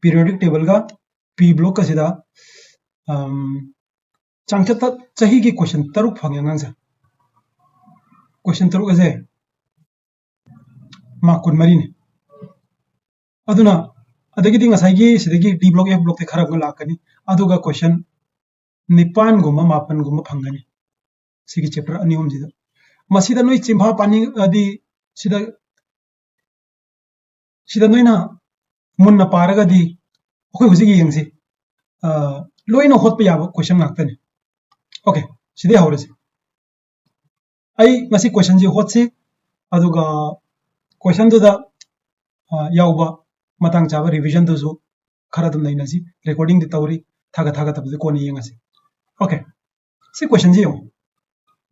periodic table ga p block ka sida changchat chahi gi question taruk phangya ngang sa question taruk ase ma kun mari ne aduna adagi di ngasai gi sidagi d block f block te kharab ga lakani aduga question nipan guma mapan guma phangani sigi chapter ani om jida masida noi chimpha pani adi sida sida noina munna paraga di khoi hujigi yengsi loina hotpa yaba question ngaktani okay sidi hawrasi ai ngasi question ji hotsi aduga question do da yauba matang chaba revision do zo khara dum nainasi recording di tawri thaga thaga tabdi koni yengasi okay see question ji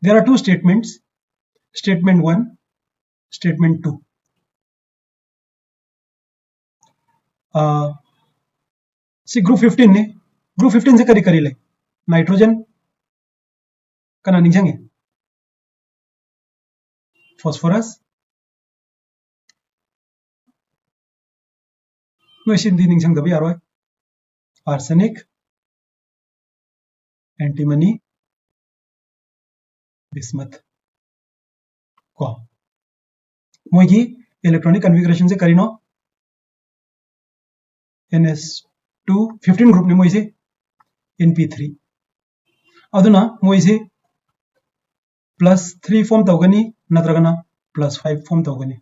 there are two statements statement 1 statement 2 see group 15 ne group 15 se kari kari le nitrogen kana ningjange phosphorus no sindi ningsang dabi aroi arsenic antimony bismuth ko moigi electronic configuration se karino ns2 15 group ne moise np3 aduna moise +3 form tawgani natragana +5 form tawgani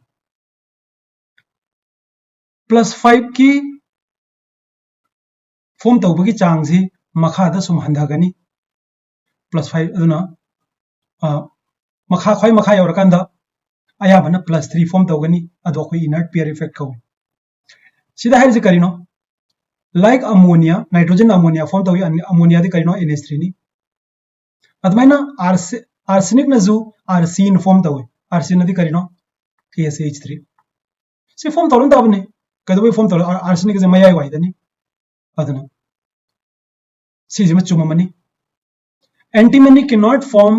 +5 की form tawbagi changsi makha da sum handagani +5 aduna makha khoi makha yorakanda aya bana +3 form tawgani ado khoi inert pair effect kaw sida haise karino like ammonia nitrogen ammonia form tawi ammonia di karino ns3 ni admaina arsenic na zu arsine form tawi arsine di karino ksh3 si form tawun tabne kadawai form tawi arsenic je mayai wai dani aduna si jima chumamani antimony cannot form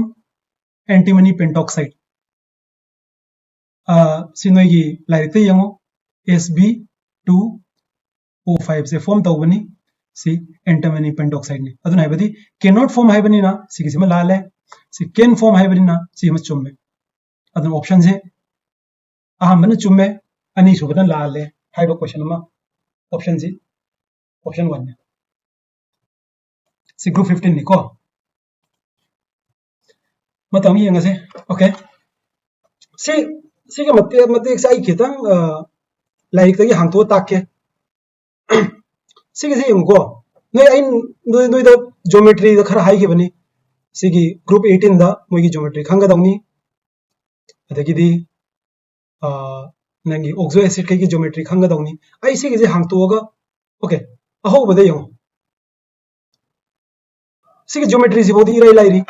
antimony pentoxide sinoi like te yango Sb2O5 से form tawbani si antimony pentoxide ne aduna haibadi cannot form haibani na si kisima lal hai si can form haibani na si ma chumme aduna option se ahambana chumme ani subana lal hai haiba question ma option si option 1 ne si group 15 ni ko matang yeng ase okay si ga mate sai kitang like tagi hangto takke सिगे यंगो नई the geometry the खरा high बनी सिगी group 18 दा मोगी geometry खंगदौनी अदगिदी नंगी oxo acid कई की geometry खंगदौनी आई सिगे जे हांगतोगा okay अहो बदे यंगो सिगे ज्योमेट्री से बोदी इराई लाइरी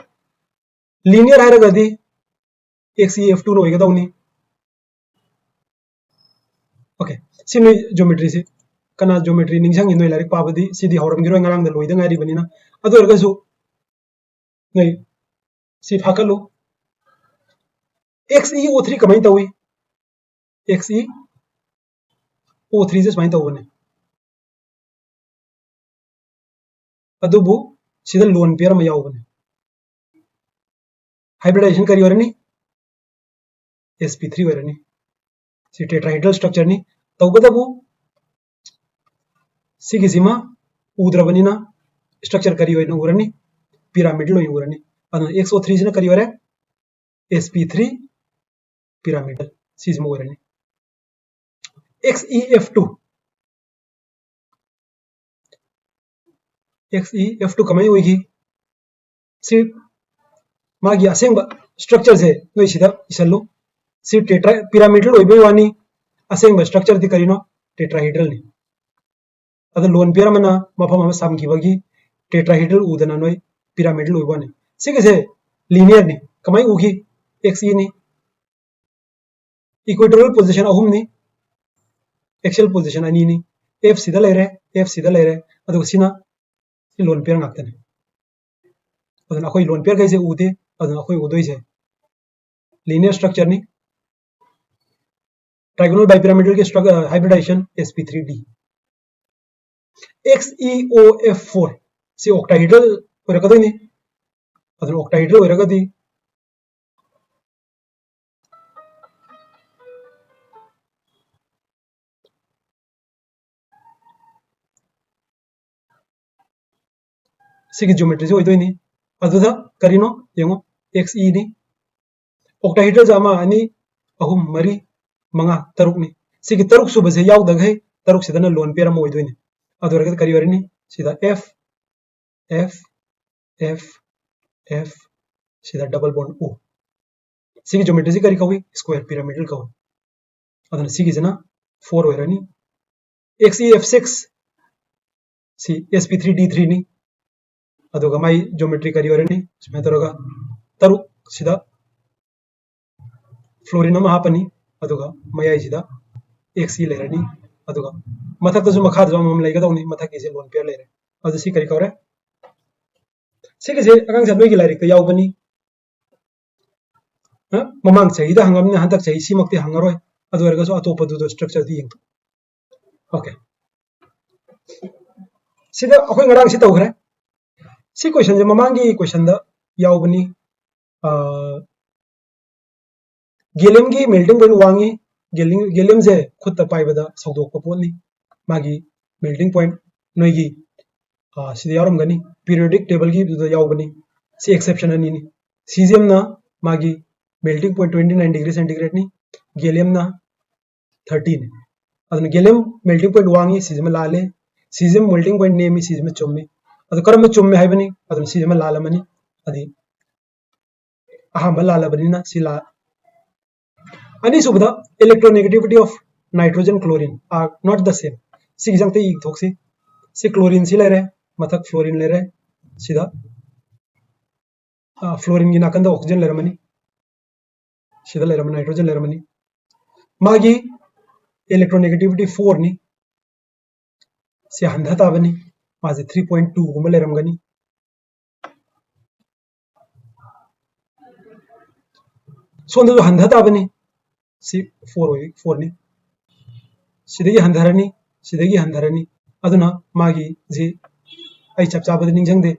लीनियर हायरगदी xef2 नो होगदौनी ओके सिनो ज्योमेट्री से kana geometry ningsang inoi larik pabadi sidi horam giro ngarang da loida ngari banina adu ergasu nei si phakalu xeO3 kamai tawi xeO3 just mai tawone adubu sida lone pair ma yawbane hybridization kari warani sp3 warani si tetrahedral structure ni tawgadabu सिगिसिमा उद्रबनिना structure करी होइना उरनी pyramid लो उरनी अन 103 सिना करी वरे sp3 pyramidal सिजमो उरनी xef2 कमाई होगी सि मागी असेंबा स्ट्रक्चर से नोइ सिदा इसल्लो सि टेट्रा पिरामिडल होइबे वानी असेंबा स्ट्रक्चर दि करिनो टेट्राहेड्रल नि अदर लोन पेयर मना मफम हम सामखिबगी टेट्राहेड्रल उदना नोय पिरामिडल उबने सिगसे लीनियर नि कमाई उगी xe नि इक्वेटोरियल पोजीशन अहुम नि एक्सियल पोजीशन अनि नि f सिदा लेरे अदो सिना लोन पेयर ngaktane अदना अखोय लोन पेयर कैसे उदे अदना अखोय उदोय से लीनियर स्ट्रक्चर नि ट्रायगोनल बाइपिरामिडल के स्ट्रक्चर हाइब्रिडाइजेशन sp3d XeOF4 सी ऑक्टाहेड्रल ओइरकदोइनी अदुन ऑक्टाहेड्रल ओइरगदी सिगी ज्योमेट्री से ओइदोइनी अदुदा करिनो यंगो Xe नि ऑक्टाहेड्रल जामा अनि अहुम मरी मंगा तरुक नि सिगी तरुक सुबसे यावदगै तरुक सिदना लोन पेर म ओइदोइनी अदुरगद करि वरिनी सिदा F F F F सिदा डबल बॉन्ड O सिगी ज्योमेट्री से करि कवी स्क्वायर पिरामिडल कवी अदुना सिगी जना 4 ओइरनी XeF6 सी sp3d3 नि अदुगा माई ज्योमेट्री करि वरिनी सुमे तरोगा तरुक सिदा फ्लोरीन अमा हापनी अदुगा मयाई सिदा Xe लेरनी अदुगा मथक्तसु मखादसु अमम लेगदौनी मथक्किसे लोन पेर लेरे अदु सी करि कवरे सिगसे अगांग सनबेगी लाइरिक त यावबनी ममांग चाहिदा हंगमने हंतक चाहि सिमक्ति हंगरोय अदु वरगसु अतोपदुदो स्ट्रक्चर दी यंग ओके सिदा अखोय ngaraang si tawkhre si question je mamangi question da yaubani gallium की मेल्टिंग पॉइंट वांगी गेलियम से खुद पाइबदा सौदोक पोनी मागी मेल्टिंग पॉइंट नोगी सिदा यारमगनी पीरियोडिक टेबल की दुदा यावबनी सी एक्सेप्शन अनि नि सीजियम ना मागी मेल्टिंग पॉइंट 29 डिग्री सेंटीग्रेड नि गेलियम ना 13 अदन गेलियम मेल्टिंग पॉइंट वांगी सीजियम लाले सीजियम मेल्टिंग पॉइंट नेमी सीजियम चुम्मे अद करम चुम्मे हाइबनी अदन सीजियम लालमनी अदि अहम लालबनी ना सिला अनीसुबदा electronegativity of nitrogen chlorine are not the same सिगी जंगते ई थोक्सी सी क्लोरीन सी लेरे मथक फ्लोरीन लेरे सिदा फ्लोरीन की नाकंदा ऑक्सीजन लेरमनी सिदा लेरमनी नाइट्रोजन लेरमनी मागी electronegativity 4 नि सी हंधा ताबनी माजे 3.2 गुम लेरमगनी सोंदो हंधा ताबनी सी 4 नि सिदगी हंधरनी अदुना मागी जी आई चप चाबद निंजंगदे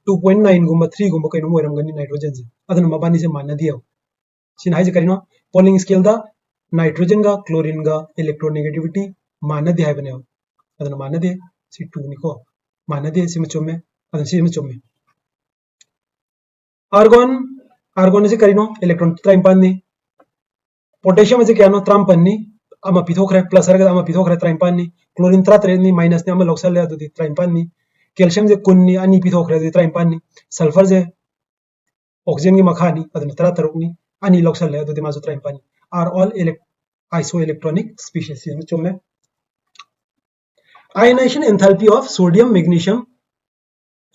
2.9 गुम 3 गुम कइनो मोरमगनी नाइट्रोजन जी अदुना मबानी से मानदियो सिन हाइजे करिनो पोलिंग स्केल दा नाइट्रोजन का क्लोरीन का इलेक्ट्रोनेगेटिविटी मानदे हाइबने अदुना मानदे सी 2 निको मानदे सी मचुमे अदुना सी मचुमे आर्गोन से करिनो इलेक्ट्रॉन ट्राइम्पानी पोटेशियम से क्या नो त्रामपन्नी अमा पिथोखरे प्लस रगद अमा पिथोखरे त्राइम्पानी क्लोरीन त्रात्रेनी माइनस ने अमा लोक्सल ले अदुदी त्राइम्पानी कैल्शियम से कुन्नी अनि पिथोखरे अदुदी त्राइम्पानी सल्फर से ऑक्सीजन की मखानी अदुना त्रातरुकनी अनि लोक्सल ले अदुदी माजु त्राइम्पानी आर ऑल isoelectronic species में चुम्मे ionisation enthalpy of sodium magnesium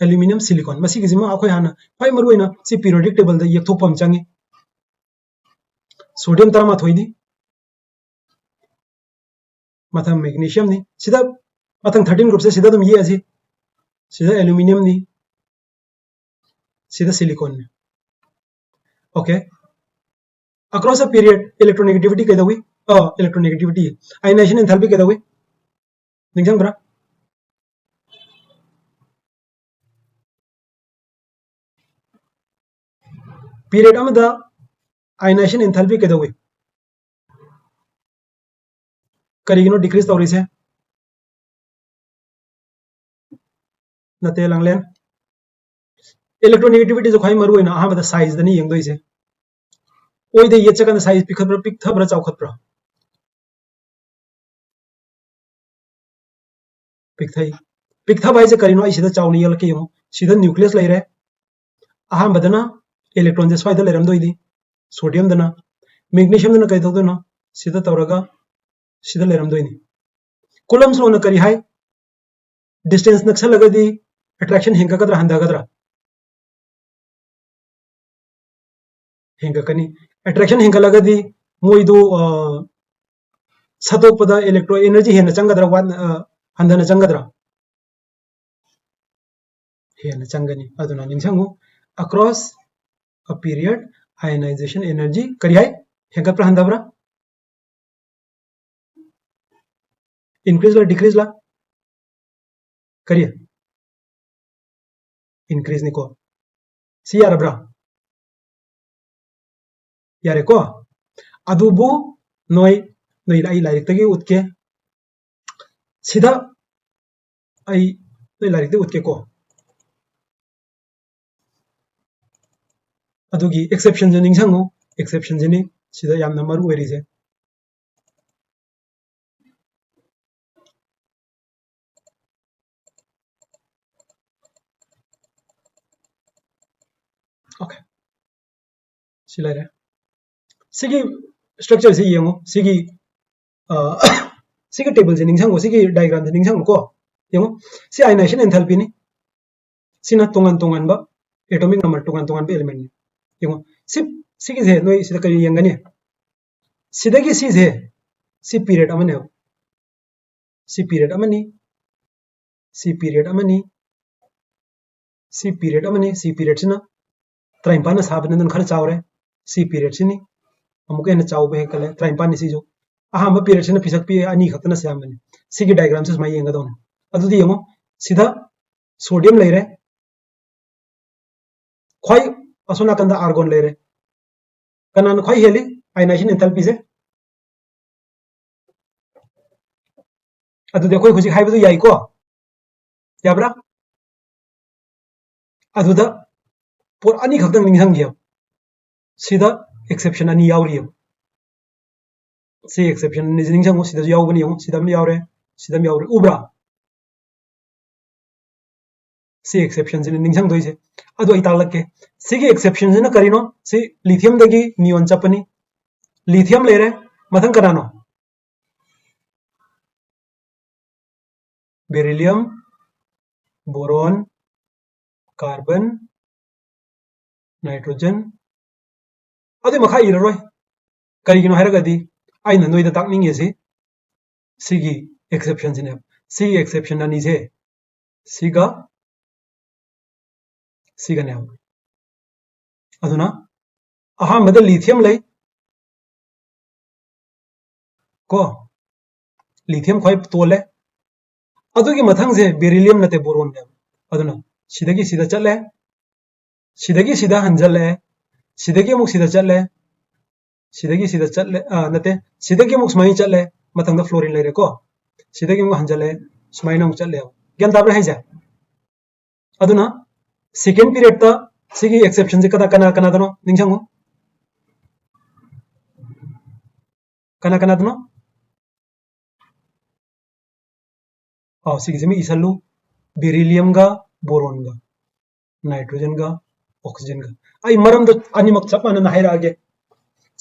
aluminium silicon मसी गिजिमा अखोय हाना फाइ मरुइना सि पीरियोडिक टेबल दा यथोपम चंगे सोडियम तरमा थोइदी मथम मैग्नीशियम नि सिदा मथम 13 ग्रुप से सिदा तुम ये अजी सिदा एल्यूमिनियम नि सिदा सिलिकॉन नि okay across a period electronegativity कैदा हुई इलेक्ट्रोनेगेटिविटी आयनाइजेशन एंथैल्पी कैदा हुई निंजंग ब्रा पीरियड अमदा आयनाइजेशन एंथैल्पी कैदा हुई करिगिनो डिक्रीज तौरी से नते लंगलेन इलेक्ट्रोनेगेटिविटी जो खाई मरु होइना अहमदा साइज दनी यंगदोइ से ओइदे ये चकन साइज पिखब्रा पिकथब्रा चौखतब्रा पिकथाई पिकथब हाइसे करिनो आई सिदा चाउनी यल के यमो सिदा न्यूक्लियस लेरे अहमदना इलेक्ट्रॉन जे स्वाइदा लेरमदोइदी सोडियम दना मैग्नीशियम दना कई तौदना सिदा तौरगा सिदा लेरमदोइनी कुलम्स लोना करी हाय डिस्टेंस नक्सल लगदी अट्रैक्शन हिंगकदरा हंदागदरा हिंगकनी अट्रैक्शन हिंगलगदी मोइदो सतोपदा इलेक्ट्रो एनर्जी हेना चंगदरा हंदना चंगदरा हेना चंगनी अदुना निंगसंगु across a period ionisation energy करी हाय हेंगकप्रा हंदाब्रा इंक्रीज ला डिक्रीज ला करिए इंक्रीज निको सी यारब्रा यारे को अदुबु नोय नोय आई लाइक तगी उतके सिदा आई नोय लाइक ते उतके को अदुगी एक्सेप्शन जो निंगसंगो एक्सेप्शन जिनी सिदा यामना मरु वेरिसे ओके सिलारे सिगी स्ट्रक्चर से येंगो सिगी सिगी टेबल से निंगसंगो सिगी डायग्राम से निंगसंगो को येंगो सि आयनाइजेशन एंथैल्पी नि सिना तोंगन तोंगन बा एटॉमिक नंबर तोंगन तोंगन बे एलिमेंट नि येंगो सिगी से नोय सिदा करी येंगनी सिदगी सी से सी पीरियड अमने सी पीरियड अमनी सी पीरियड अमनी सी पीरियड अमनी सी पीरियड सिना त्राइम्पान साबन नन खर चावरे सी पीरियड सिनी अमुक एन चावबे हेकले त्राइम्पान सी जो अहम पीरियड सिना पिसक पी अनि खतना सामने सिगी डायग्राम से समाय येंगा दोन अदुदी येंगो सिदा सोडियम लेरे खोय असोना कंदा आर्गोन लेरे कनान खोय हेली आयनाइजेशन एंथैल्पी से अदुदे खोय खुजी हाइबदु याइको याब्रा अदुदा पोर अनि खक्तंग निंगसंगियो सिदा एक्सेप्शन अनि यावरियो सी एक्सेप्शन निंगसंगो सिदा यावबनि यो सिदा यावरे उब्रा सी एक्सेप्शन से निंगसंग दोइसे अदु आई तालके सिगी एक्सेप्शन से न करिनो सी लिथियम दगी नियोन चपनी लिथियम लेरे मथंग करानो बेरिलियम बोरॉन कार्बन नाइट्रोजन अदु मखा इररोय करिगिनो हारगदी आइना नोइदा ताकनिंगे से सिगी एक्सेप्शन सिने सी एक्सेप्शन अनि से सिगा सिगने अदुना अहमद लिथियम ले को लिथियम खोय तोले अदुगी मथंग से बेरिलियम नते बोरॉन ने अदुना सिदगी सिदा चले सिदगी सिदा हंजले सिदगी मुक सिदा चले सिदगी सिदा चले नते सिदगी मुक स्माई चले मथंग फ्लोरीन लेरे को सिदगी मुक हंजले स्माई न मुक चले ज्ञान ताब्रे हाइजा अदुना सेकेंड पीरियड ता सिगी एक्सेप्शन से कदा कना कना दनो निंगसंगो कना दनो सिगी से मी इसलु बेरिलियम गा बोरॉन गा नाइट्रोजन गा ऑक्सीजन गा आई मरम दो अनिमक चप मानन हाइरागे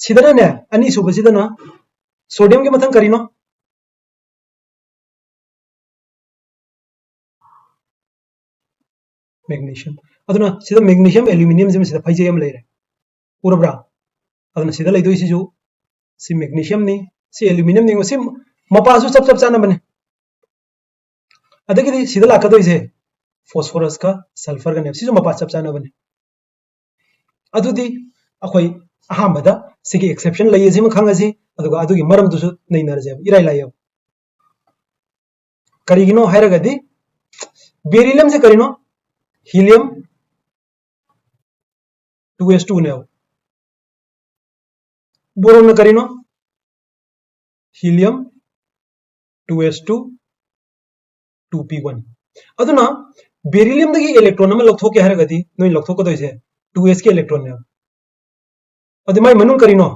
सिदना ने अनि सुब सिदना सोडियम के मथंग करिनो मैग्नीशियम अदुना सिदा मैग्नीशियम एल्यूमिनियम जिम सिदा फाइजेयम लेरे उरब्रा अदुना सिदा लेदोइ सिजु सी मैग्नीशियम नि सी एल्यूमिनियम नि सी मपासु सब सब चाना बने अदगी सिदा लाकदोइ से फॉस्फोरस का सल्फर का ने सिजु मपा सब चाना बने अदुदी अखोय अहामबदा सिगी एक्सेप्शन लइये जिम खंगसी अदुगा अदुगी मरम दुसु नैनरजे इराय लायो करिगिनो हायरगदी बेरिलियम से करिनो हीलियम 2s2 ने बोरोन न करिनो हीलियम 2s2 2p1 अदुना बेरिलियम दगी इलेक्ट्रॉन में लौथोके हायरगदी नोय लौथोकदोइसे 2s के इलेक्ट्रॉन ने अदु माय मनुन करिनो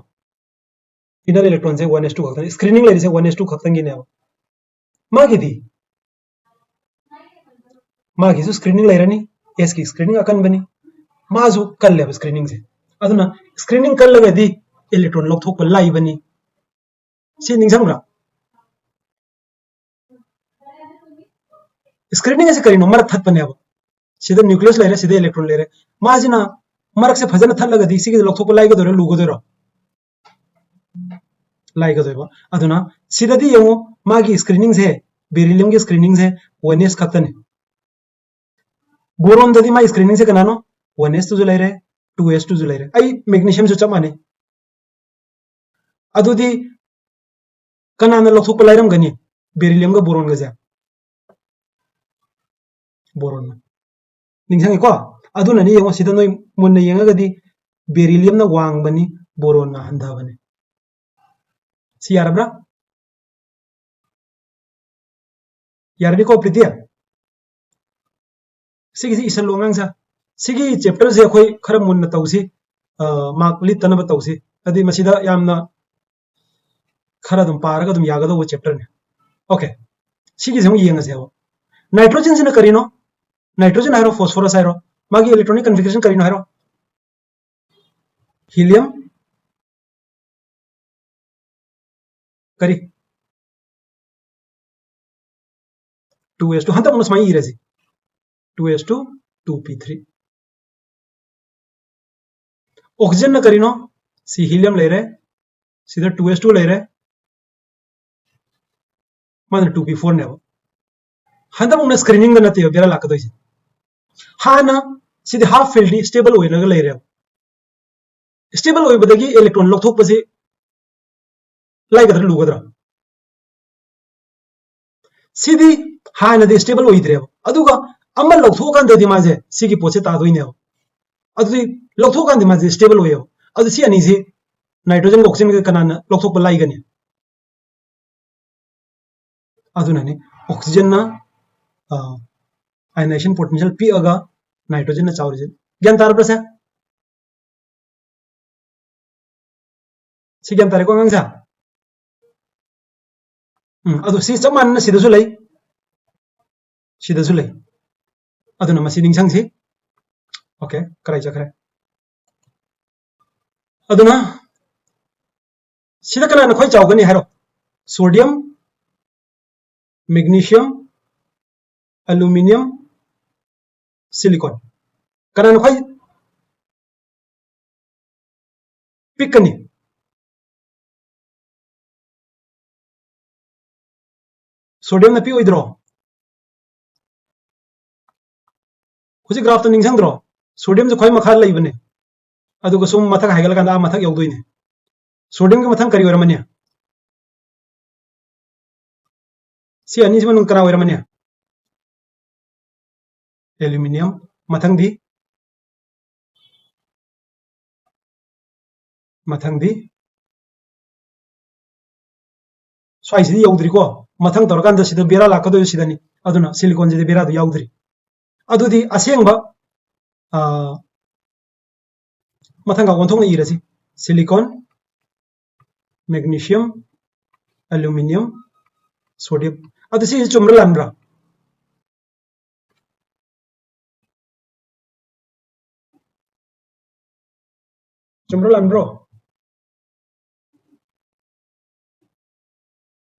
इनर इलेक्ट्रॉन से 1s2 खक्तन स्क्रीनिंग लेरिसे 1s2 खक्तंगी ने मागिदी मागिसु स्क्रीनिंग लेरनी एस की स्क्रीनिंग अकन बनी माजु कल्ले स्क्रीनिंग से अदुना स्क्रीनिंग कल लगदी इलेक्ट्रॉन लौथोक लाई बनी से निंगसंग्रा स्क्रीनिंग से करिनो मरक थत बने अब सीधा न्यूक्लियस लेरे सीधे इलेक्ट्रॉन लेरे माजिना मरक से फजन थत लगदी सिगे लौथोक लाइग दोरे लुगो दोरो लाइग दोइबो अदुना सीधादी यमो मागी स्क्रीनिंग से बेरिलियम के स्क्रीनिंग से 1s खक्तने बोरॉन ददी मा स्क्रीनिंग से कनानो 1s2 जो लेरे 2s2 जो लेरे आई मैग्नीशियम जो चमाने अदुदी कनाना लौथोक लाइरम गनी बेरिलियम का boron Gaza boron ningsang ko aduna ni yengo sida noi mun yenga gadi beryllium na wang bani boron na handa bani si yarabra yarni ko pritia sigi isal longang sa sigi chapter se khoi khara mun na tawsi mark lit tan ba tawsi adi masida yamna khara dum paraga dum yaga do chapter ne okay sigi jong yenga se nitrogen sina karino nitrogen hairo phosphorus hairo magi electronic configuration karino hairo helium kari 2s2 hanta unus mai irasi 2s2 2p3 oxygen na karino si helium le रहे सीधा 2s2 ले रहे मात्र 2p4 ने हंता मुंगना screening ना ते बेरा लाक दोइसे हाना सीधे हाफ फील्ड स्टेबल होय लगा ले रहे स्टेबल होय बदगी इलेक्ट्रॉन लौथोक पसे लाइगद्र लुगद्र सीधी हाना दे स्टेबल होय द्रे अदुगा अमल लौथोक कान दे माजे सीगी पोसे तादोइने अदुदी लौथोक कान दे माजे स्टेबल होय अदु सी अनि से नाइट्रोजन ऑक्सीजन के कनाना लौथोक लाइगने अदुनाने ऑक्सीजन ना आयनाइजेशन पोटेंशियल पी अगा नाइट्रोजन ना चावरिजन ज्ञान तार प्रसा सी ज्ञान तारे को अंगसा अदु सी समान ना सिदसु लई अदुना मसी निंगसंग सी ओके कराई चखरे अदुना सिदा कना खोय चावगनी हारो सोडियम मैग्नीशियम एल्यूमिनियम सिलिकॉन कना खोय पिकनी सोडियम ना पी ओइद्रो हुजी ग्राफ तो निंगसंग द्रो सोडियम जो खोय मखा लइबने अदुगा सुम मथक हाइगल कांदा मथक यौदोइने सोडियम के मथंग करी ओरमनिया सी अनि जमन करा ओरमनिया एल्यूमिनियम मथंग दी स्वाइसि यौद्री को मथंग तोरकांदा सिदा बेरा लाकदो सिदानी अदुना सिलिकॉन जे बेरा दु यौद्री अदुदी असेंगबा मथंग ओंथोंग इरसी सिलिकॉन मैग्नीशियम एल्यूमिनियम सोडियम अदु सी चुमरा लानब्रा चुमरा लानब्रो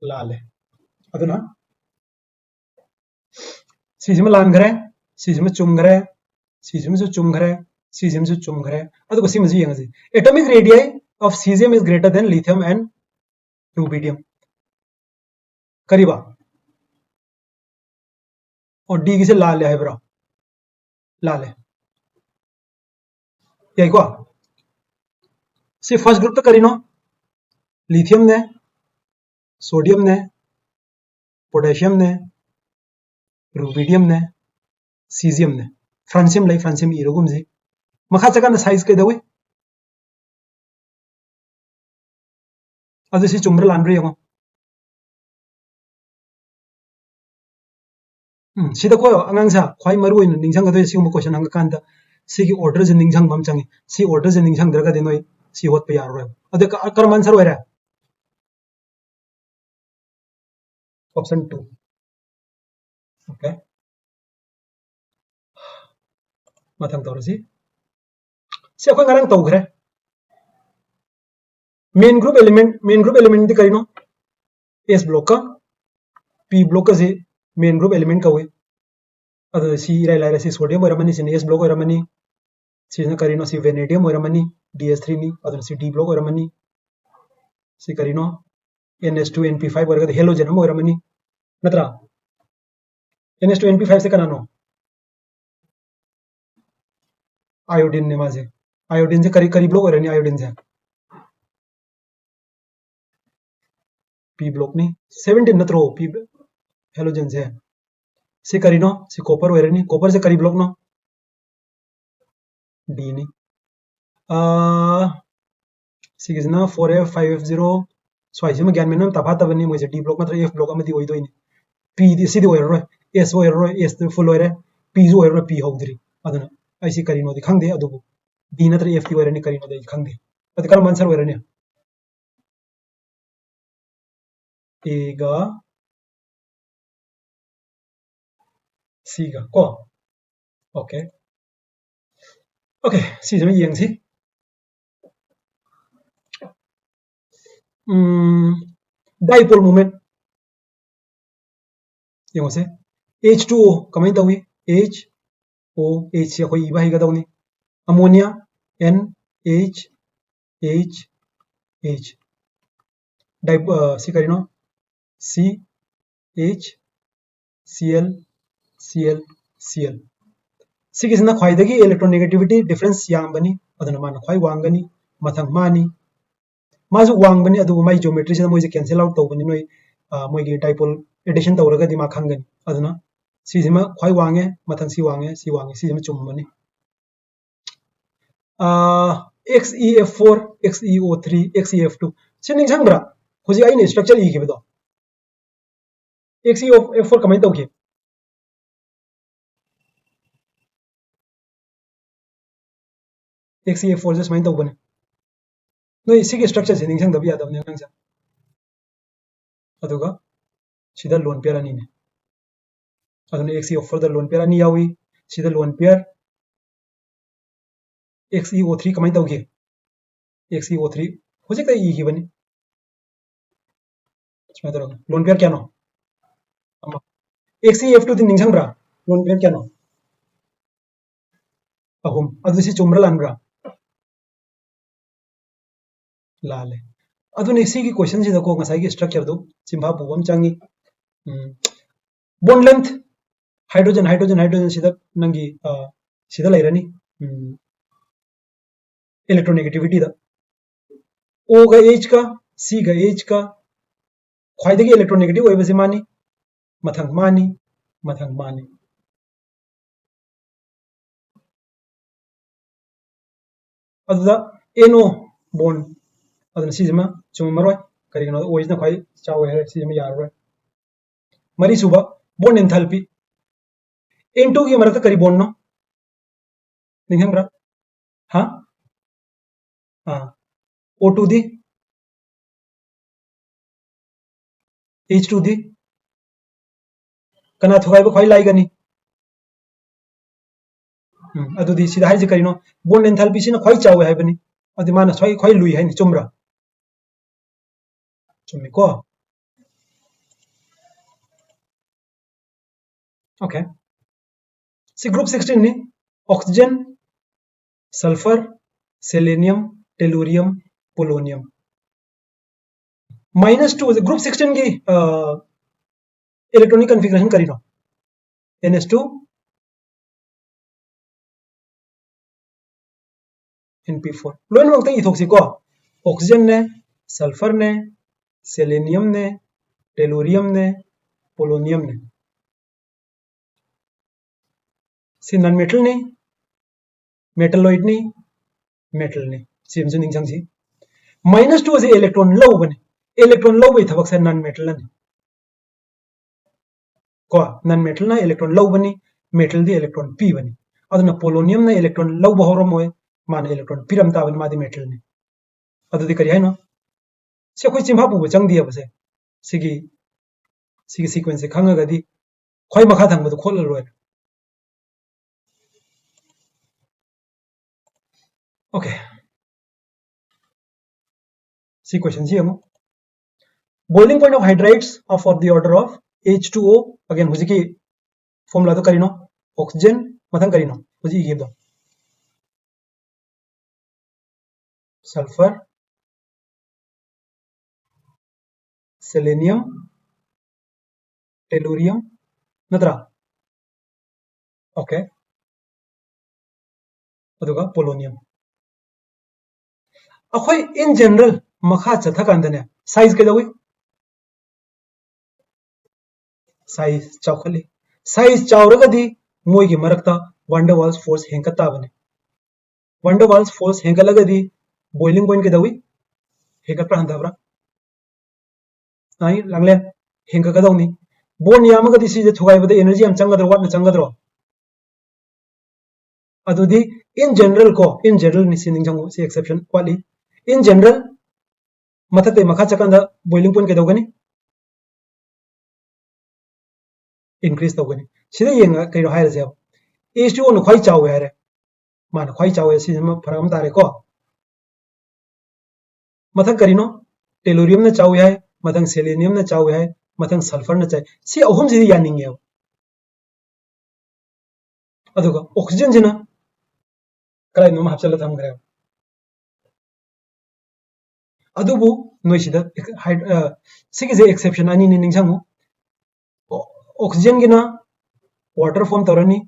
लाले अदुना सीजिम लानगरे सीजिम चुमगरे सीजिम से चुमगरे सीजिम से चुमगरे अदुगा सी मजी यंगजी atomic radius of cesium is greater than lithium and rubidium करीबा और डी किसे लाल है ब्रो लाल है यही को से फर्स्ट ग्रुप तो करीनो लिथियम ने सोडियम ने पोटेशियम ने रुबिडियम ने सीजियम ने फ्रांसियम लाई फ्रांसियम इरोगुम जी मखा चकान साइज के दवे अदु सी चुमब्र लानब्रे यंगो सिदा को अंगांसा ख्वाई मरु इन निंगसंग गदो सिगम क्वेश्चन हंग कांदा सिगी ऑर्डर जे निंगसंग बम चंगी सी ऑर्डर जे निंगसंग दरगा देनोय सी होत पे यारो अदे कर्म आंसर होरा ऑप्शन 2 ओके मथंग तौरसी से अखोय ngarang तौग्रे मेन ग्रुप एलिमेंट दी करिनो एस ब्लॉक का पी ब्लॉक का से मेन ग्रुप एलिमेंट का हुए अदो सी इराय लायरा सी सोडियम ओरमनी सी एस ब्लॉक ओरमनी सी न करिनो सी वेनेडियम ओरमनी ds3 नी अदो सी डी ब्लॉक ओरमनी सी करिनो ns2 np5 ओरगद हेलोजन ओरमनी नत्रा ns2 np5 से कनानो आयोडीन ने माजे आयोडीन से करी ब्लॉक ओरनी आयोडीन से पी ब्लॉक नहीं 17 नत्रो पी हेलोजन से से करीनो से कॉपर वेरनी कॉपर से करी ब्लॉक नो डी नी सिगिजना 4f 5f0 स्वाइसिम ज्ञान में तफा तबनी मोजे डी ब्लॉक मतलब f ब्लॉक अमदी ओइदोइनी p दी सिदी ओइरो s ओइरो s फुल ओइरे p जो ओइरो p होगद्री अदना ऐसी करीनो दी खंगदे अदुबु d नत्र f दी ओइरनी करीनो दे खंगदे अद कल आंसर ओइरनी a गा c गा को ओके ओके सी जमे यंगसी डाइपोल मोमेंट यंगसे H2O कमाई तवी HO H से कोई इबा हिगा तवनी अमोनिया NH डाइप सी करीनो CHCl Cl Cl सिगिजना ख्वाइदगी इलेक्ट्रोनेगेटिविटी डिफरेंस यामबनी अदना मान ख्वाइ वांगनी मथंग मानी माजु वांगबनी अदु माइ ज्योमेट्री से मोइसे कैंसिल आउट तौबनी नोइ मोइगे डाइपोल एडिशन तौरगदी मा खंगनी अदना सिजिमा ख्वाइ वांगे मथंग सी वांगे सिजिमा चुमबनी XeF4 XeO3 XeF2 सिनिंग संगब्रा हुजि आइने स्ट्रक्चर इगिबदो XeF4 कमाइ तौगे XeF4 जस्ट माइन तौबने नोइ सिगे स्ट्रक्चर सिनिंग संगदबि यादबने नंगसा अदुगा सिदा लोन पेयर अनि ने अदुने XeF4 दा लोन पेयर अनि यावी सिदा लोन पेयर XeO3 कमाइ तौगे XeO3 हुजिक त इगिबनी स्मादरो लोन पेयर क्या नो XeF2 दिन निंगसंब्रा लोन पेयर क्या नो अहुम अदुसी चुमरा लानब्रा लाले अदुने सिगी क्वेश्चन सिदा को ngसाइगी स्ट्रक्चर दो चिंभा बुबम चांगी bond length hydrogen hydrogen hydrogen सिदा नंगी सिदा लेरनी इलेक्ट्रोनेगेटिविटी दा O गा H का C गा H का ख्वाइदगी इलेक्ट्रोनेगेटिव ओइबसे मानी मथंग मानी अदुदा NO बॉन्ड अदुना सिजमा चुममरोय करिगनो ओइजना ख्वाइ चावे है सिजमा यारोय मरी सुबा बॉन्ड एंथैल्पी N2 की मरता करी बॉन्ड नो निंगब्रा हां O2 दी H2 दी कना थोगाइबो ख्वाइ लाइगनी अदुदी सिदा हाइजे करिनो बॉन्ड एंथैल्पी सिना ख्वाइ चावे हाइबनी अदि माना ख्वाइ लुइ हाइनि चुमरा चुम्मी को ओके सी ग्रुप 16 नि oxygen sulphur selenium tellurium polonium -2 group 16 की इलेक्ट्रॉनिक कॉन्फ़िगरेशन करिनो NH2 NP4 लोन वक्त इथोक्सी को ऑक्सीजन ने सल्फर ने सेलेनियम ने टेलुरियम ने पोलोनियम ने सी नॉन मेटल ने मेटलॉइड ने मेटल ने सेम से निंगसंग सी -2 से इलेक्ट्रॉन लो बने इलेक्ट्रॉन लो बई थबक से नॉन मेटल ने को नॉन मेटल ना इलेक्ट्रॉन लो बनी मेटल दी इलेक्ट्रॉन p बनी अदुना पोलोनियम ना इलेक्ट्रॉन लो बहोरो मोय मान इलेक्ट्रॉन पिरम ताबन मादी मेटल ने अदुदी करी है नो से कोई चिंभा पुबो चंग दिया बसे सिगी सीक्वेंस से खंगा गदी खोय मखा थंग बदु खोल रोय ओके सी क्वेश्चन जी हम boiling point of hydrides are for the order of H2O again हुजी की फॉर्मूला तो करिनो ऑक्सीजन मथंग करिनो हुजी गिव दो सल्फर सेलेनियम टेलुरियम नत्रा ओके अदुगा पोलोनियम अखोय इन जनरल मखा चथा कांदने साइज के दवी साइज चौखली साइज चावरगदी मोई मरक्ता वंडर वाल्स फोर्स हेंकताबने वंडर वाल्स फोर्स हेंकलगदी बॉइलिंग पॉइंट के दवी हेंकत्रा हंदाब्रा आई लंगले हेंकगदौनी बोन यामगदी सी थुगाइबदे एनर्जी हम चंगद्रो वाटना चंगद्रो अदुदी इन जनरल को इन जनरल नि सिनिंग जंगो सी एक्सेप्शन वाली इन जनरल मथते मखा चकंदा बॉइलिंग पॉइंट के दौगनी इंक्रीज तौगनी सिदा येंगा कइरो हायरसे H2O नो ख्वाइ चावे हारे मान ख्वाइ चावे सिजम फरम तारे को मथक करिनो टेलोरियम ने चावे हाय मथंग सेलेनियम ने चावे हाय मथंग सल्फर ने चाय सी अहुम सिदी यानिंगे अदुगा ऑक्सीजन जिना कलाई नो हपचल थमग्रे अदुबु नोइसिदा सिगिजे एक्सेप्शन अनि नि निंगसांगु ऑक्सीजन गिना वाटर फॉर्म तौरनी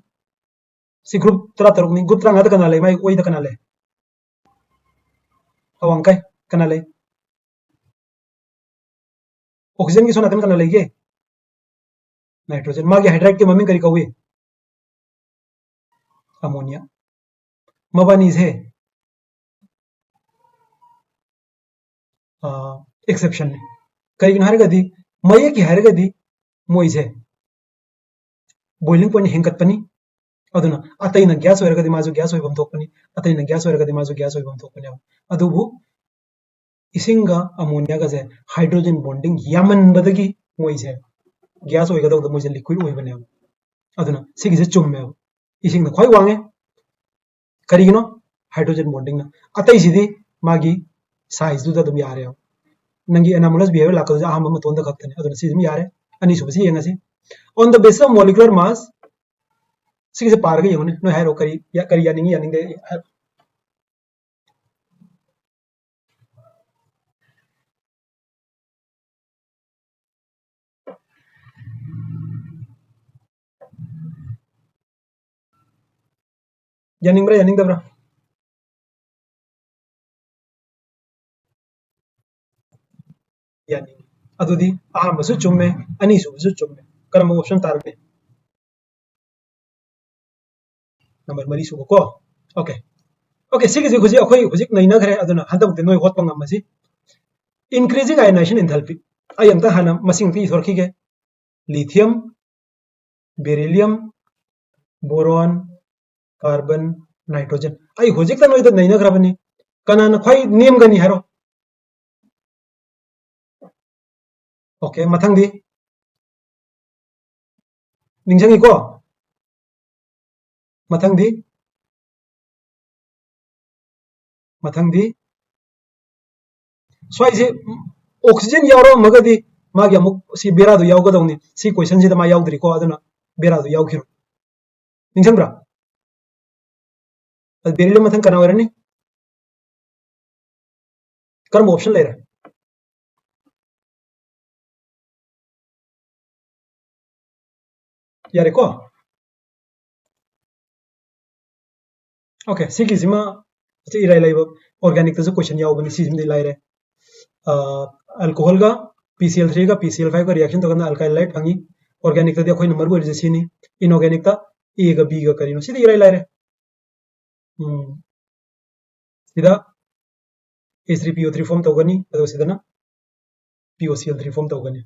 सी ग्रुप तरा तरुकनी ग्रुप तरा ngada kana le mai oida kana le awangkai kana le oxygen की सोना kana le ge नाइट्रोजन मागे हाइड्राइड के मम्मी करी कौवे अमोनिया मबानी से एक्सेप्शन ने कई हारगदी मये की हारगदी मोइसे बॉइलिंग पॉइंट हेंकत्पनी अदुना अतैना गैस होरगदी माजु गैस होइबम थोकपनी अतैना गैस होरगदी माजु गैस होइबम थोकपनी अदुबु इसिंगा अमोनिया गजे हाइड्रोजन बॉन्डिंग यामन बदगी मोइसे गैस होइगदौ मोइसे लिक्विड होइबने अदुना सिगिसे चुम्मे इसिंग ख्वाइ वांगे करिगिनो हाइड्रोजन बॉन्डिंग ना अतैसिदी मागी साइज दुदा दम यारे नंगी एनामोलस बिहेवियर लाकदो अहम मतोंदा खक्तने अदुना सिजम यारे अनि सुबसी येंगसी on the basis of molecular mass सिगिसे पारगे येमने नो हायरो करी या करी यानिंग यानिंग दे यानिंग दब्रा यानी अदुदी अहमसु चुम्मे अनि सुबसु चुम्मे करम ऑप्शन तारगे नंबर मरी सुबो को ओके ओके सिगिसे खुजी अखोई हुजिक नैना खरे अदुना हंतक नोय होत पंगमसी इंक्रीजिंग आयनाइजेशन एंथैल्पी आई अंत हाना मसिंग ती थोरखीगे lithium beryllium boron carbon nitrogen आई हुजिक त नोय नैना खरबनी कनाना ख्वाइ नेम गनी हारो ओके मथंग दी निंजंगी को मथंग दी स्वाइसे ऑक्सीजन यारो मगदी मागे अमुक सी बेरादो यावगदौनी सी क्वेश्चन सिदा मा यावद्री को अदुना बेरादो यावखिरो निंजंब्रा अद बेरिलियम मथंग कना वरनी कर्म ऑप्शन ले रहा यारे को ओके सिगिजिमा चे इराय लाइब ऑर्गेनिक तजु क्वेश्चन यावबनी सिजिम दे लाइरे अल्कोहल का PCl3 का PCl5 का रिएक्शन तो करना अल्काइल लाइट फंगी ऑर्गेनिक तदि अखोइ नंबर को रिजेसिनी इनऑर्गेनिक ता A का B का करिनो सिदा इराय लाइरे सिदा H3PO3 फॉर्म तौगनी अदो सिदना POCl3 फॉर्म तौगनी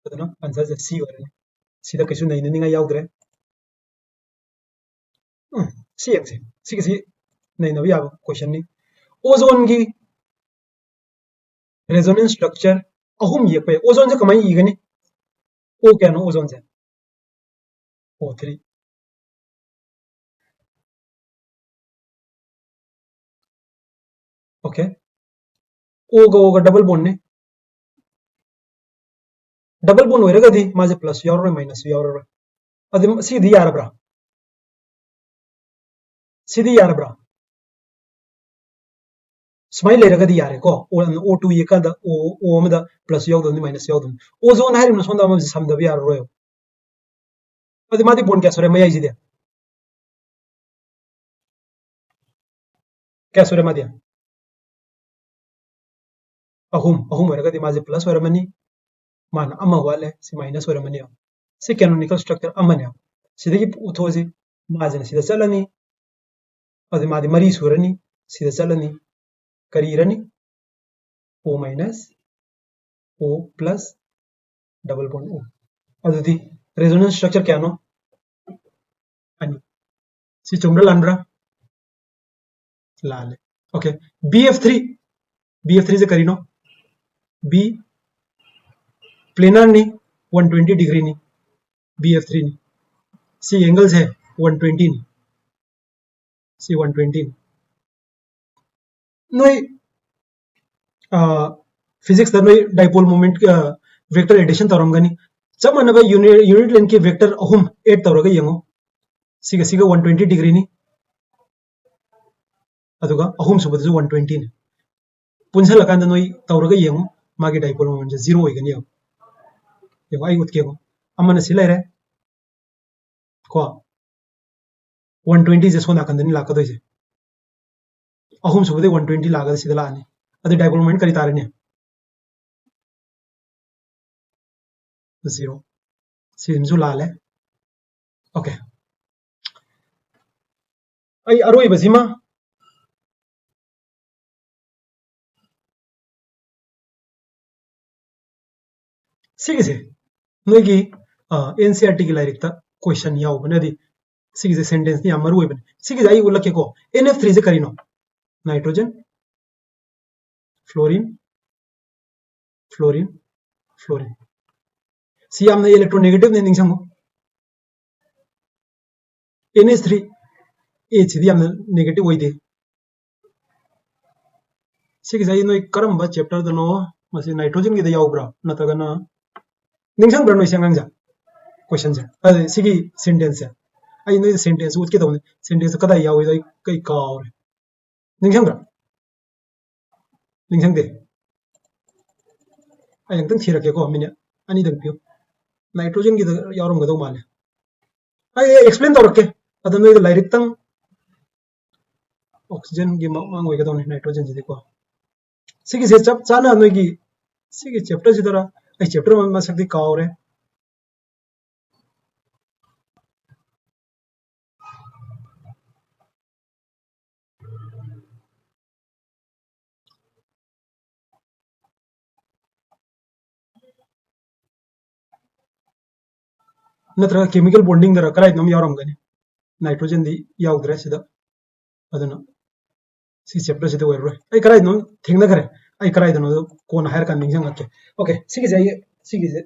अदना आंसर से C वरनी सिदा कैसु नैननिंगा यावद्रे सिगिसी नैनबि याब क्वेश्चन नि ओजोन की रेजोनेंस स्ट्रक्चर अहुम ये पे ओजोन से कमाई इगनी ओ क्या नो ओजोन से O3 ओके ओ का डबल बॉन्ड ने डबल बॉन्ड होइरगदी माजे प्लस यावरो माइनस यावरो अदि सीधी यारब्रा स्माइल लेरगदी यारे को O2 ये का O अमदा प्लस यावदोनी माइनस यावदोनी ओजोन हारिम सोंदा अम समदबि यारोय अदि मादि बॉन्ड क्या सोरे मयाई जिदे क्या सोरे मादिया अहुम होरगदी माजे प्लस होरमनी मान अमा वाले सी माइनस होरमनी से कैनोनिकल स्ट्रक्चर अमने सिदगी उथोजे माजन सिदा चलनी अदि मादि मरी सुरनी सिदा चलनी करी रनी O minus O plus double bond O अदुदी रेजोनेंस स्ट्रक्चर क्या नो अनि सी चुमरा लानब्रा लाले ओके BF3 से करी नो B प्लेनर नी 120 डिग्री नी BF3 नी सी एंगल्स है 120 नी सी 120 नोई फिजिक्स दा नोई डाइपोल मोमेंट वेक्टर एडिशन तौरमगनी चप मानब यूनिट लेंथ के वेक्टर अहुम एड तौरगा यंगो सिगा 120 डिग्री नी अदुगा अहुम सुबदसु 120 नी पुंसल लकांदा नोई तौरगा यंगो मागे डाइपोल मोमेंट जे 0 होइगनी यो आई उतके को अमन सि लेरे को 120 जे सोना कंदनी लाकदोइसे अहुम सुबदे 120 लागद सिदा लानी अदे डाइपोल मोमेंट करी तारने 0 सिमजु लाले ओके आई अरोई बसिमा सिगिसे नोगी एनसीईआरटी की लाइरिकता क्वेश्चन याव बनेदी सिगिसे सेंटेंस नि अमर होइबन सिगिसे आई उलके को NF3 से करिनो नाइट्रोजन फ्लोरीन फ्लोरीन फ्लोरीन सी आमना इलेक्ट्रोनेगेटिव ने निंगसंगो NH3 H दी आमना नेगेटिव होइदे सिगिसे आई नोई करम चैप्टर दनो मसे नाइट्रोजन की यावब्रा नतगना निंगसंग ब्रा नोई संगंजा क्वेश्चन से अरे सिगी सेंटेंस है आई नोई सेंटेंस उत के दौने सेंटेंस कदा याव इदai कई कावर निंगसंग ब्रा निंगसंग दे आई अंतंग थिरके को मिने अनि दंग पियो नाइट्रोजन की यावरम गदौ माले आई एक्सप्लेन तौरके अदन नोई लाइरिक तंग ऑक्सीजन की मांग होइगा दौने नाइट्रोजन जदि को सिगी से चप चाना नोई की सिगी चैप्टर सिदरा आई चैप्टर में सकती कावर है नत्र केमिकल बॉन्डिंग दर कराई नम यावरमगनी नाइट्रोजन दी यावद्रे सिदा अदना सी चैप्टर सिदा वेर आई कराई नम थिंगना करे आई कराई दनो कोन हायर का निंगजंग अके ओके सिगी जाइए सिगी से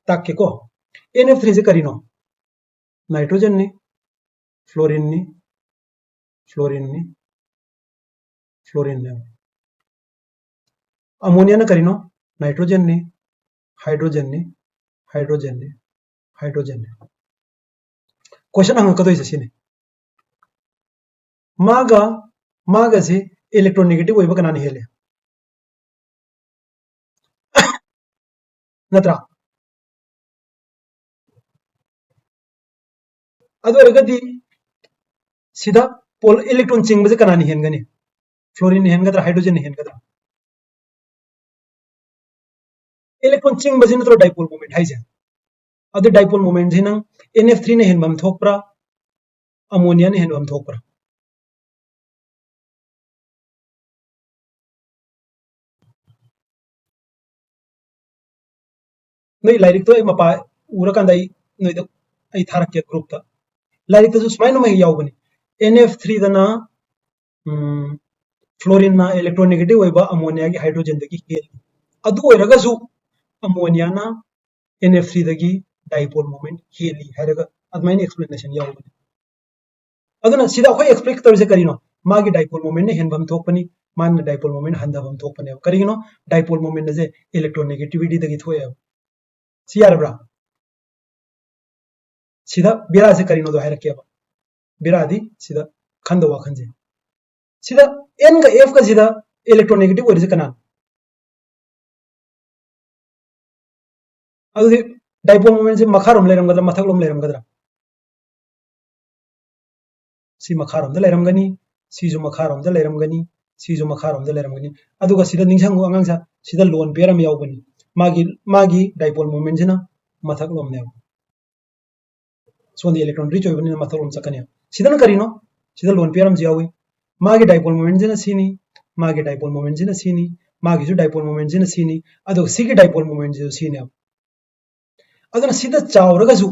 ताक के को NF3 से करिनो नाइट्रोजन नी फ्लोरीन नी फ्लोरीन नी फ्लोरीन ने अमोनिया न करिनो नाइट्रोजन नी हाइड्रोजन नी हाइड्रोजन नी हाइड्रोजन ने क्वेश्चन हंग कदोइ सिने मागा से इलेक्ट्रोनेगेटिव होइबा कनानि हेले नत्रा अदोरगदी सिदा पोल इलेक्ट्रॉन चिंगबजे कनानि हेनगनी फ्लोरीन हेनगद्रा हाइड्रोजन हेनगद्रा इलेक्ट्रॉन चिंगबजे नत्रो डाइपोल मोमेंट हाइजे अदे डाइपोल मोमेंट जिना NF3 ने हेनबम थोकप्रा अमोनिया ने हेनबम थोकप्रा नई लाइरिक तो मपा उरकांदा नई तो आई थारक के ग्रुप था लाइरिक तो स्माइन में यावबनी NF3 दना फ्लोरीन ना इलेक्ट्रोनेगेटिव होइबा अमोनिया की हाइड्रोजन दगी हेल अदु ओइरगसु अमोनिया ना NF3 दगी डाइपोल मोमेंट हेली हैरगा अदमाइन एक्सप्लेनेशन यावबनी अदुना सिदा खोय एक्सप्लेन तौरसे करिनो मागी डाइपोल मोमेंट ने हेनबम थोकपनी मान डाइपोल मोमेंट हंदबम थोकपने करिनो डाइपोल मोमेंट जे इलेक्ट्रोनेगेटिविटी दगी थोय सियारब्रा सिदा बिरा से करिनो दो हैरके बिरा दी सिदा खंदो वाखंजे सिदा n का f का सिदा इलेक्ट्रोनेगेटिव ओरिजे कनान अदुदि डाइपोल मोमेंट से मखारोम लेरमगद्रा मथकलोम लेरमगद्रा सी मखारोम द लेरमगनी सीजु मखारोम द लेरमगनी सीजु मखारोम द लेरमगनी अदुगा सिदा निंगसंगो अंगांसा सिदा लोन पेरम यावबनी मागी डाइपोल मोमेंट जिना मथकलोम ने सोन इलेक्ट्रॉन रिच होबनी मथलोम चकने सिदन करिनो सिदा लोन पेयर हम जियावी मागे डाइपोल मोमेंट जिना सीनी मागे डाइपोल मोमेंट जिना सीनी मागे जो डाइपोल मोमेंट जिना सीनी अदो सिगे डाइपोल मोमेंट जो सीने अदना सिदा चावरगा जो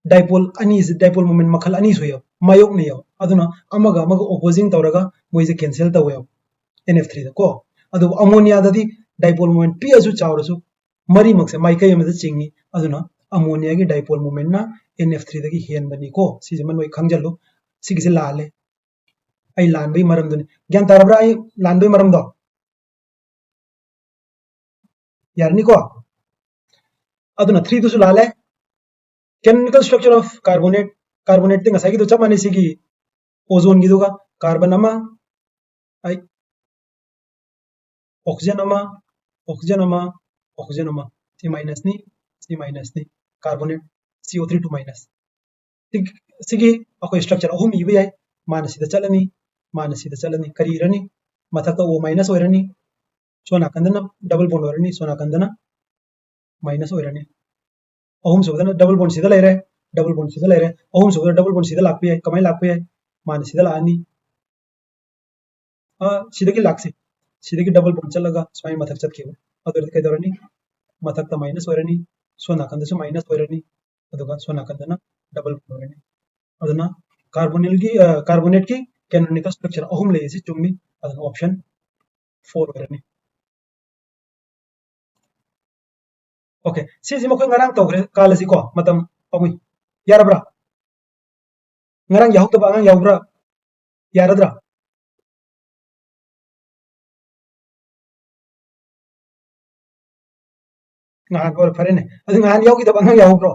डाइपोल मोमेंट मखल अनि सोय मायोक ने यो अदना अमगा अमगा ओपोजिंग तवरगा मोइजे कैंसिल तवय NF3 दा को अदो अमोनिया ददी डाइपोल मोमेंट पी अजु चावरसु मरी मक्से माइकय अमदा चिंगी अदुना अमोनिया की डाइपोल मोमेंट ना NF3 दगी हेन बनी को सिजे मन वइ खंगजलो सिगिसे लाले आई लानबई मरम दुनी ज्ञान तारबरा आई लानबई मरम दो यारनी को अदुना 3 दुसु लाले केमिकल स्ट्रक्चर ऑफ कार्बोनेट ते ngसाई की तो चमाने सिगी ओजोन की दुगा कार्बन अमा आई ऑक्सीजन अमा सी माइनस नी कार्बोनेट CO3 2 माइनस सिगी अखोय स्ट्रक्चर अहुम इबे याय मानसिदा चलनी करी रनी मथक ओ माइनस ओरनी सोना कंदना डबल बॉन्ड ओरनी सोना कंदना माइनस ओरनी अहुम सोदना डबल बॉन्ड सिदा लेरे अहुम सोदना डबल बॉन्ड सिदा लापे याय कमाई लापे याय मानसिदा लानी सिदगी लाक्से सिदगी डबल बॉन्ड चलगा स्वाई मथक चतकेबो अदर कैदरनी मथक त माइनस ओरनी सोना कंदसु माइनस ओरनी अदुगा सोना कंदना डबल बॉन्ड ओरनी अदना कार्बोनेट की कैनोनिकल स्ट्रक्चर अहुम लेसी चुम्मी अदना ऑप्शन 4 ओरनी ओके सिजी मखोय ngarang तौग्रे कालसी को मतम अमुई यारब्रा ngarang याहु तो बांग याउब्रा यारद्रा ngan और फरेने अदु ngan याउ की तो बांग याउब्रो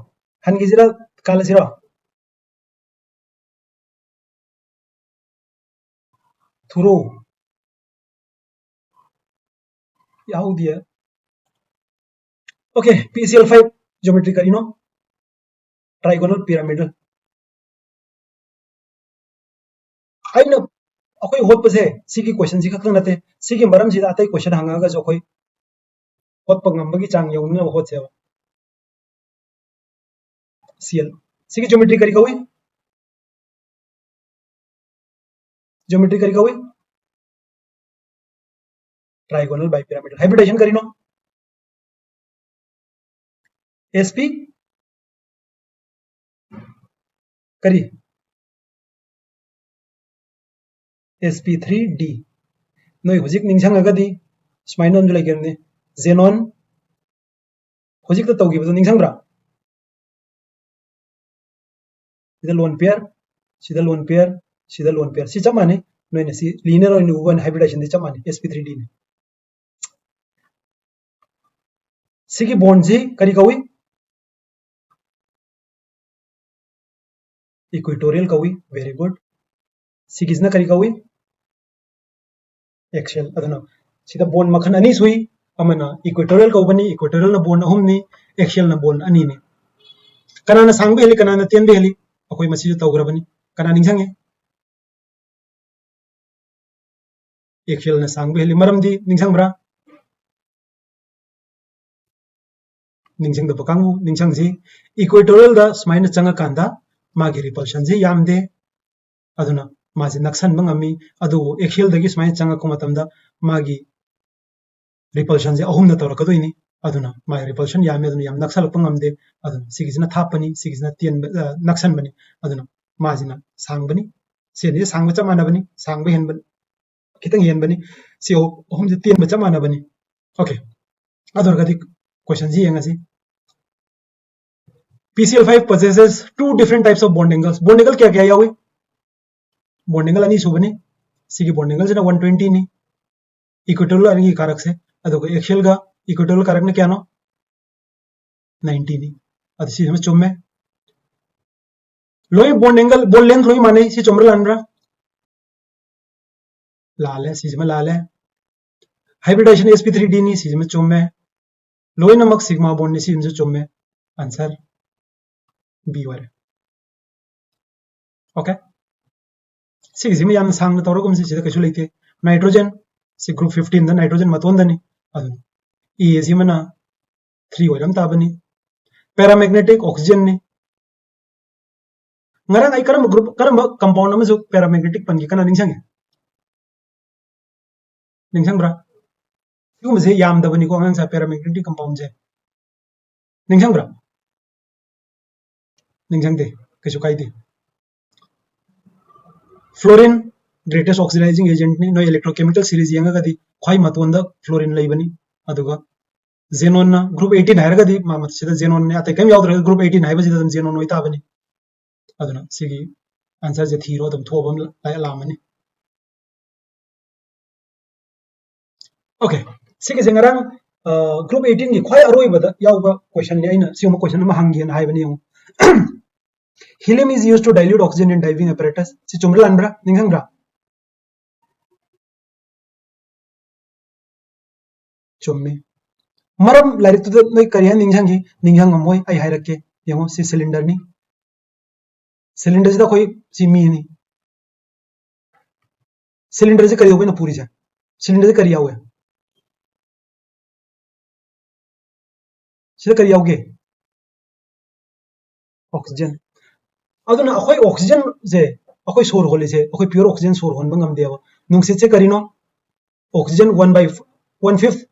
हन गिजिरा कालसीरो थुरो याउ दिया ओके PCl5 ज्योमेट्री करिनो ट्राइगोनल पिरामिडल आइना अखोय होतपसे सिगी क्वेश्चन सि खतन नते सिगी मरम सिदा अतै क्वेश्चन हंगागा जो अखोय होतप ngambagi chang यौना होतसे Cl सिगी ज्योमेट्री करी कवी ट्राइगोनल बाइपिरामिडल हाइब्रिडाइजेशन करिनो SP करी SP3D नोय हुजिक निंगसंगगदी स्माइनोन जो लेगेमने जेनोन हुजिक तो तौगिबदो निंगसंग्रा सिदा लोन पेयर सि चमाने नोयने सि लीनियर और उबन हाइब्रिडाइजेशन दि चमाने SP3D ने सिगी बॉन्ड जी करी कवी इक्वेटोरियल कवी वेरी गुड सिगिजना करी कवी एक्सियल अदनो सिदा बॉन्ड मखन अनि सुई अमना इक्वेटोरियल कवबनी इक्वेटोरियल न बॉन्ड अहुम नि एक्सियल न बॉन्ड अनि ने कनाना सांगबे हेली कनाना तेनबे हेली अखोय मसी तौग्रबनी कना निंगसंगे एक्सियल न सांगबे हेली मरमदी निंगसंब्रा निंगसंग द पकांगु निंगसंग जी इक्वेटोरियल द स्माइन चंगा कांदा मागी रिपल्शन जी यामदे अदुना माजे नक्सन मंगमी अदु एक्सियल दगी स्माइन चंगा को मतमदा मागी रिपल्शन जी अहुम न तौरकदोइनी अदुना मागी रिपल्शन यामे अदुना याम नक्सल पंगमदे अदुना सिगिजना थापनी सिगिजना तियन नक्सन बनी अदुना माजिना सांगबनी सेने सांगब चमानबनी सांगब हेनबन खितंग हेनबनी से अहुम जे Teeyan चमानबनी okay अदुरगदी question ji यंगसी PCl5 possesses two different types of bond angles. Bond angle क्या यावे? Bond angle अनि सुबने सिगी bond angle जना 120 नि इक्वेटोरियल अनि कारक से अदो एक्सियल का इक्वेटोरियल कारक ने क्या नो 90 नि अदो सी हम चुम्मे लोई bond angle bond length लोई माने सी चुम्र लानरा लाल है सी में लाल है हाइब्रिडाइजेशन sp3d नि सी में चुम्मे लोई नमक सिग्मा बॉन्ड नि सी में चुम्मे आंसर बी वाले ओके सिगी में याम सांग तौरगम से सिदा कैसु लेते नाइट्रोजन से ग्रुप 15 द नाइट्रोजन मतोंदनी अदु ई एसी मना 3 ओरम ताबनी पैरामैग्नेटिक ऑक्सीजन ने ngarang ai karam group karam compound ama jo paramagnetic pan gi kana ningsang bra yum se yam da bani ko ngang sa paramagnetic compound je ningsang bra ningsang de kesu kai de fluorine greatest oxidizing agent ni no electrochemical series yanga gadi khwai matonda fluorine leibani aduga xenon na group 18 hair gadi ma mat sida xenon ne ate kam yaudra group 18 haiba sida xenon oi tabani aduna sigi answer je thiro dum thobam la lamani okay sigi jengarang group 18 gi khwai aroi bada yauba question ni aina siuma question ma hangi na haibani yong helium is used to dilute oxygen in diving apparatus si chumra lanbra ninghang bra chummi maram lairik tu noi kariya ninghang amoi ai hairake yango si cylinder ni cylinder da koi si mi ni cylinder se kariya na puri ja cylinder se kariya हुआ sida kariya uge oxygen aduna akhoi oxygen je akhoi sor hole je akhoi pure oxygen sor hon bangam dewa nungsit se karino oxygen 1/5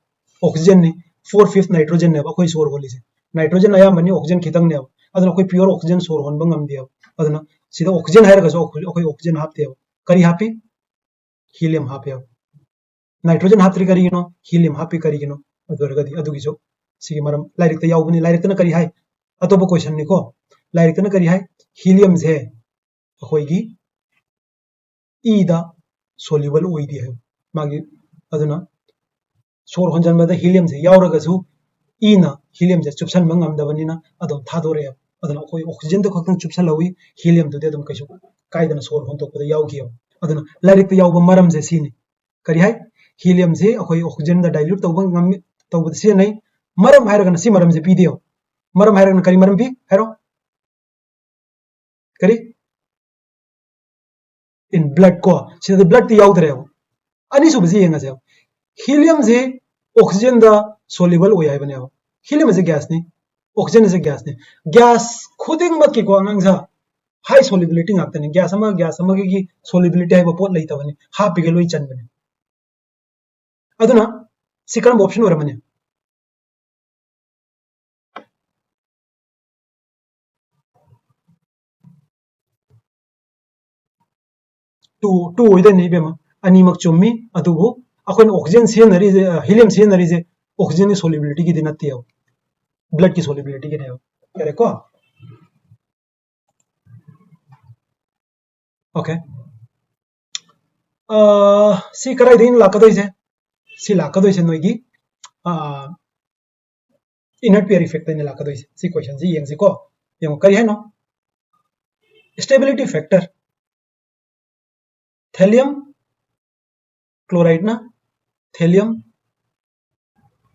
oxygen ni 4/5 nitrogen ne akhoi sor hole je nitrogen aya mani oxygen khitang ne aduna akhoi pure oxygen sor hon bangam dewa aduna sida oxygen hair ga akhoi oxygen hap dewa kari happy helium happy nitrogen hap tri kari no helium happy kari no adurgadi adugi jo sigi maram lairik ta yaubani lairik ta kari hai atopo question ni ko lairik ta kari hai helium je akhoi gi e da soluble oidi hai magi aduna sor honjan bada helium je yauraga su e na helium je chupsan mangam da bani na adon thadore aduna akhoi oxygen da khakang chupsan lawi helium to de adum kaisu kaidana sor hon tok da yaugi aduna lairik ta yauba maram je sini kari hai helium je akhoi oxygen da dilute tawba ngam tawba se nai maram hairaga si maram je pidio maram hairaga kari maram pi hairo kari in blood ko sida blood ti yaudre ani su bzi yenga se helium je oxygen da soluble oy hai bane helium is a gas ni oxygen is a gas ni gas khuding mak ki ko ngang sa high solubility ngak tani gas ama ki solubility hai pot lai tawani ha pige loi chan bane aduna sikam option ora mane tu oida ni bema ani mak chummi adubu akon oxygen senari helium senari je oxygen solubility ki dinati है blood की solubility की है करे को okay si karai din lakadoi je si lakadoi se noigi inert pair effect ni lakadoi se si question ji yeng ko yeng kari hai no stability factor thallium chloride ना thallium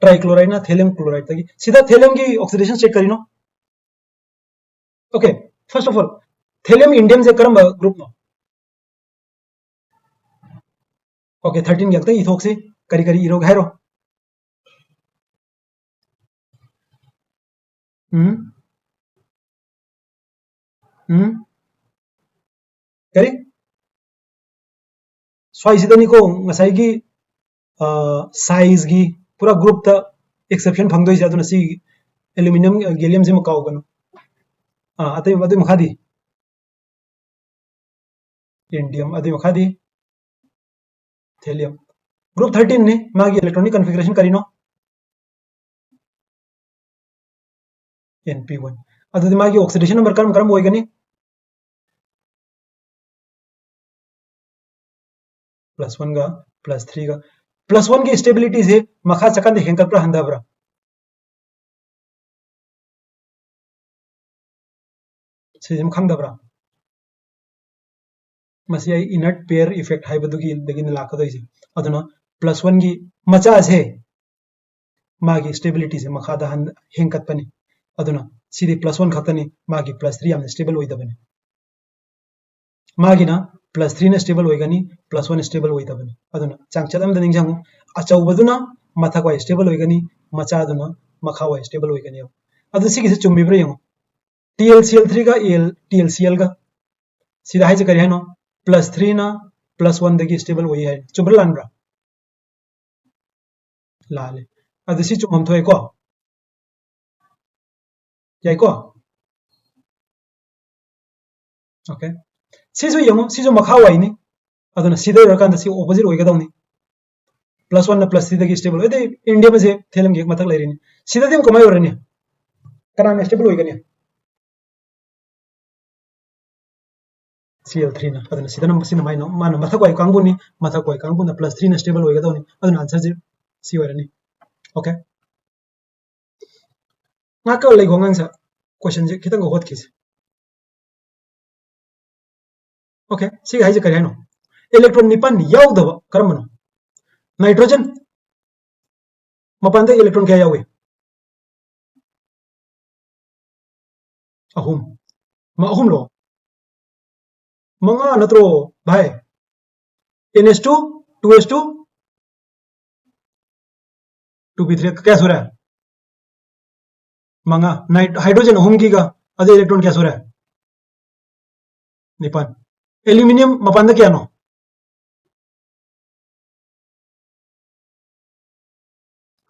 trichloride ना thallium chloride तक सीधा thallium की oxidation check करी no okay first of all thallium indium से करम group no okay 13 गलते ethoxy करी करी इरो हैरो करी स्वाइसिदनी को ngसाइगी साइज गी पूरा ग्रुप ता एक्सेप्शन फंगदोइ से अदुना सी एल्युमिनियम गैलियम से मकाउ गनो अतै मदे मखादी इंडियम अदे मखादी थैलियम ग्रुप 13 ने मागी इलेक्ट्रॉनिक कॉन्फ़िगरेशन करिनो np1 अदुदि मागी ऑक्सीडेशन नंबर करम करम होइगनी +1 गा +3 गा +1 की स्टेबिलिटी से मखा चकंद हेंकल प्र हंदाब्रा सिजम खंगदब्रा मसी इनर्ट पेयर इफेक्ट हाइबदुगी दगिन लाकदोइसे अदुना +1 की मचा से मागी स्टेबिलिटी से मखा दा हेंकत पनी अदुना सीधी +1 खतनी मागी +3 याम स्टेबल होइदबनी मागी ना +3 ने स्टेबल होइगनी +1 स्टेबल होइदबनी अदुना चांगचदम द निंगजांगु अचौबदुना मथक वाइ स्टेबल होइगनी मचादुना मखा वाइ स्टेबल होइगनी अदु सिगिसे चुम्बिब्रे यंगु TLCl3 का TLCl का सीधा है करी है नो +3 ना +1 दगी स्टेबल वही है चुब्र लानब्रा लाले अदसी चुमम थोय को याई को ओके सिजु यमु सिजु मखा वाइनी अदुना सीधा रकान सी ऑपोजिट होइगदौनी +1 ना +3 दगी स्टेबल होय दे इंडिया में से थेलम गे मथक लेरिनी सीधा देम कमाय ओरनी कना स्टेबल होइगनी CL3 ना अदुना सीधा नंबर सिना माइनो मान मथक वाइ कांगबुनी मथक वाइ कांगबुना +3 ना स्टेबल होइगदौनी अदुना आंसर जे सी ओरनी okay ngaka lai gongang sa question je kitang hot khis okay si hai je kare no electron nipan yaw da karam no nitrogen mapan da electron kya yawe ahum ma ahum lo manga natro bhai ns2 2s2 2p3 क्या हो रहा है मंगा night hydrogen ahum की का अदे electron क्या हो रहा है निपान एल्यूमिनियम मपान क्या नो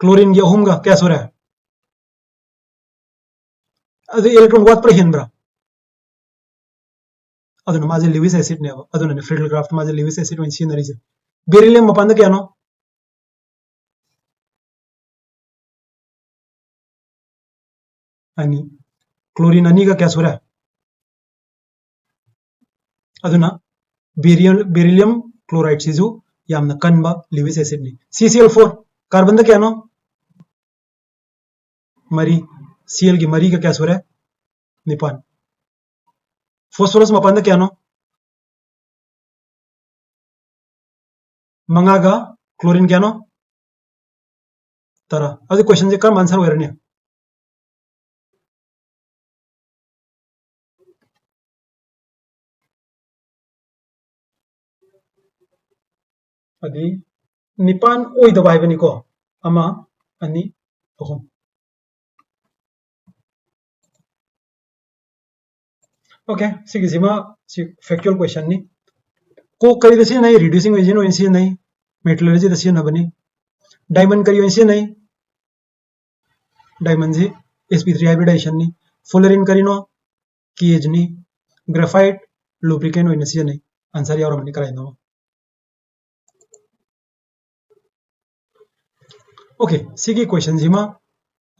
क्लोरीन की ahum का क्या हो रहा है अदे इलेक्ट्रॉन वाट पर हेनब्रा अदुना माजे लिविस एसिड ने अदुना फ्रीडल क्राफ्ट माजे लिविस एसिड वन सीनरी से बेरिलियम मपान क्या नो अनि क्लोरीन अनि का क्या हो रहा है अदुना बेरिलियम क्लोराइड सिजु यामना कनबा लिविस एसिड ने CCl4 कार्बन क्या नो मरी Cl की मरी का क्या हो रहा है निपान फॉस्फोरस मपान क्या नो मंगागा क्लोरीन क्या नो तरा अदे क्वेश्चन जे कम आंसर वेरने अदी निपान ओइ दबाई बनी को अमा अनि अहम ओके सिगिजिमा सि फैक्चुअल क्वेश्चन नि को करी दसी नहीं रिड्यूसिंग एजेंट ओइसी नहीं मेटलर्जी दसी न बनी डायमंड करी ओइसी नहीं डायमंड जी sp3 हाइब्रिडाइजेशन नि फुलरिन करी नो कीज नि ग्रेफाइट लुब्रिकेंट ओइनसी नहीं आंसर यावर मनी कराइ नो ओके सिगी क्वेश्चन जिमा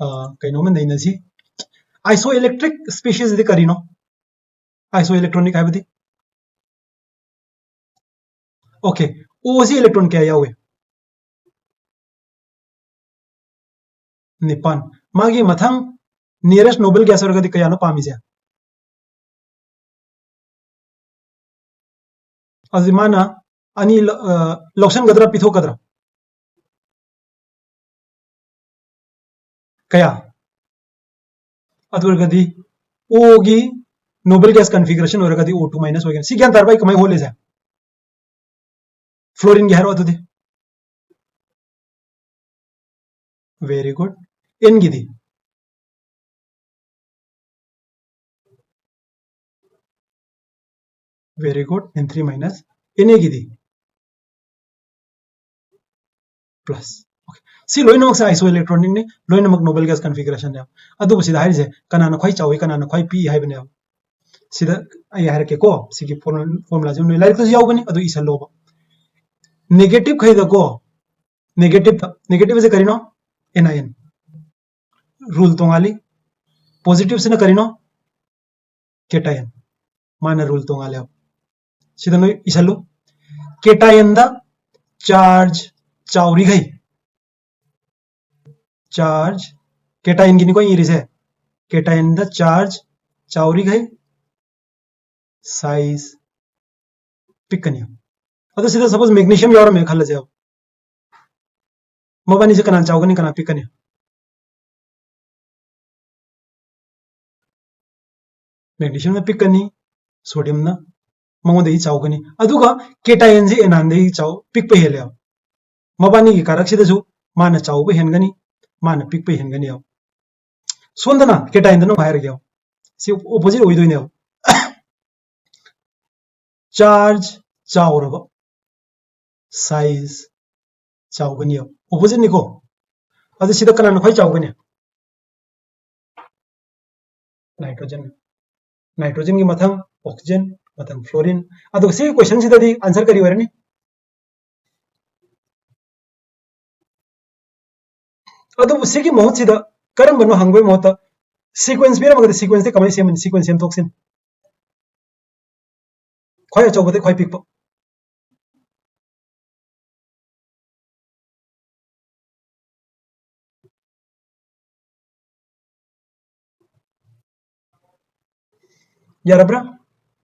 कइनो में नहीं नसी आइसोइलेक्ट्रिक स्पीशीज दि करी नो आइसोइलेक्ट्रॉनिक है बदी ओके ओसी इलेक्ट्रॉन क्या यावे निपान मागी मथंग नियरेस्ट नोबल गैस वर्गदी कया नो पामी से अजिमाना अनि लॉक्शन गदरा पिथो गदरा कया अदुर्गदी ओगी नोबल गैस कॉन्फ़िगरेशन वर्गदी O2 माइनस होगा सी ज्ञान तारबाई कमाई होले से फ्लोरीन गहरो अदुदे वेरी गुड एन गिदी very good N3 minus N गिदी प्लस सी लोइनमक से आइसो इलेक्ट्रॉनिक ने लोइनमक नोबल गैस कॉन्फ़िगरेशन ने अदु सिदा हाइजे कनाना खै चावै कनाना खै पी हाइबने सिदा आई हार के को सिगी फॉर्मूला जो नै लाइक तो याव बनी अदु इसा लोब नेगेटिव खै द को नेगेटिव से करिनो NiN रूल तोंगाली पॉजिटिव से न करिनो केटायन माना रूल तोंगाले सिदा नो इसालो केटायन दा चार्ज चावरी गई चार्ज केटायन गिनी को इरिस है केटायन दा चार्ज चावरी गई साइज पिकनियो अदो सीधा सपोज मैग्नीशियम यावर में खल जाओ मबानी से कना चावगनी कना पिकनियो मैग्नीशियम में पिकनी सोडियम ना मंगोदे चावगनी अदुगा केटायन जे एनान दे चाव पिक पे हेले मबानी की कारक से दजु माना चाव पे हेनगनी माना पिक पे हेनगनी अब सोंदना केटायन दनो बाहर गयो सी ओपोजिट होई दोइने चार्ज चाउरबा साइज चाउगनी ऑपोजिट निको अदु सिदा कनान खै चाउगनी नाइट्रोजन नाइट्रोजन की मथंग ऑक्सीजन मथंग फ्लोरीन अदु सी क्वेश्चन सिदादी आंसर करी वरनी अदु सिगी महत सिदा करम बनो हंगोय महत सीक्वेंस भी मगद सीक्वेंस कमाई सेम सीक्वेंस सेम तोक्सिन खै अचौबदे खै पिकप यारब्रा